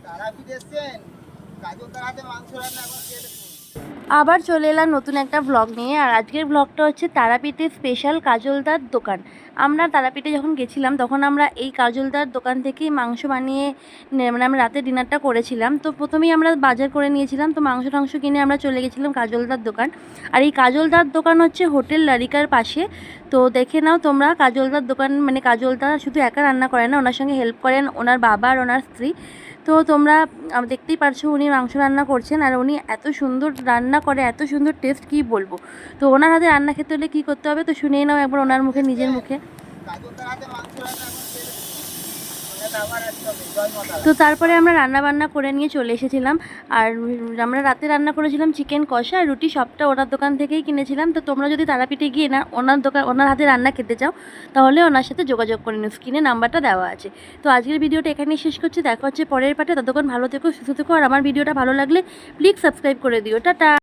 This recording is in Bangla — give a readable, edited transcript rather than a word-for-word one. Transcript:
তারাপীঠ এসছেন, কাজলদার হাতে মাংস রান্না এখন খেয়ে দেখুন। আবার চলে এলাম নতুন একটা ব্লগ নিয়ে। আর আজকের ব্লগটা হচ্ছে তারাপীঠের স্পেশাল কাজলদার দোকান। আমরা তারাপীঠে যখন গেছিলাম তখন আমরা এই কাজলদার দোকান থেকেই মাংস বানিয়ে মানে আমরা রাতে ডিনারটা করেছিলাম। তো প্রথমেই আমরা বাজার করে নিয়েছিলাম, তো মাংস টাংস কিনে আমরা চলে গেছিলাম কাজলদার দোকান। আর এই কাজলদার দোকান হচ্ছে হোটেল লারিকার পাশে। তো দেখে নাও তোমরা, কাজলদার দোকান মানে কাজলদা শুধু একা রান্না করে না, ওনার সঙ্গে হেল্প করেন ওনার বাবা আর ওনার স্ত্রী। তো তোমরা দেখতেই পারছো উনি মাংস রান্না করছেন, আর উনি এত সুন্দর রান্না করে, এত সুন্দর টেস্ট কী বলবো। তো ওনার হাতে রান্না খেতে হলে কী করতে হবে তো শুনেই নাও একবার ওনার মুখে, নিজের মুখে। কাজলদার হাতে মাংস রান্না এখন খেয়ে দেখুন। ওনাকে আবার আসতে হবে। জয় মা তারা। তো তারপরে আমরা রান্না বান্না করে নিয়ে চলে এসেছিলাম। আর আমরা রাতে রান্না করেছিলাম চিকেন কষা আর রুটি, সবটা ওনার দোকান থেকেই কিনেছিলাম। তো তোমরা যদি তারাপীঠে গিয়ে না ওনার হাতে রান্না খেতে চাও তাহলে ওনার সাথে যোগাযোগ করে নিও, স্ক্রিনে নাম্বারটা দেওয়া আছে। তো আজকের ভিডিওটা এখানেই শেষ করছি, দেখা হচ্ছে পরের পার্টে। ততক্ষণ ভালো থেকো, সুস্থ থেকো, আর আমার ভিডিওটা ভালো লাগলে প্লিজ সাবস্ক্রাইব করে দিও। টাটা।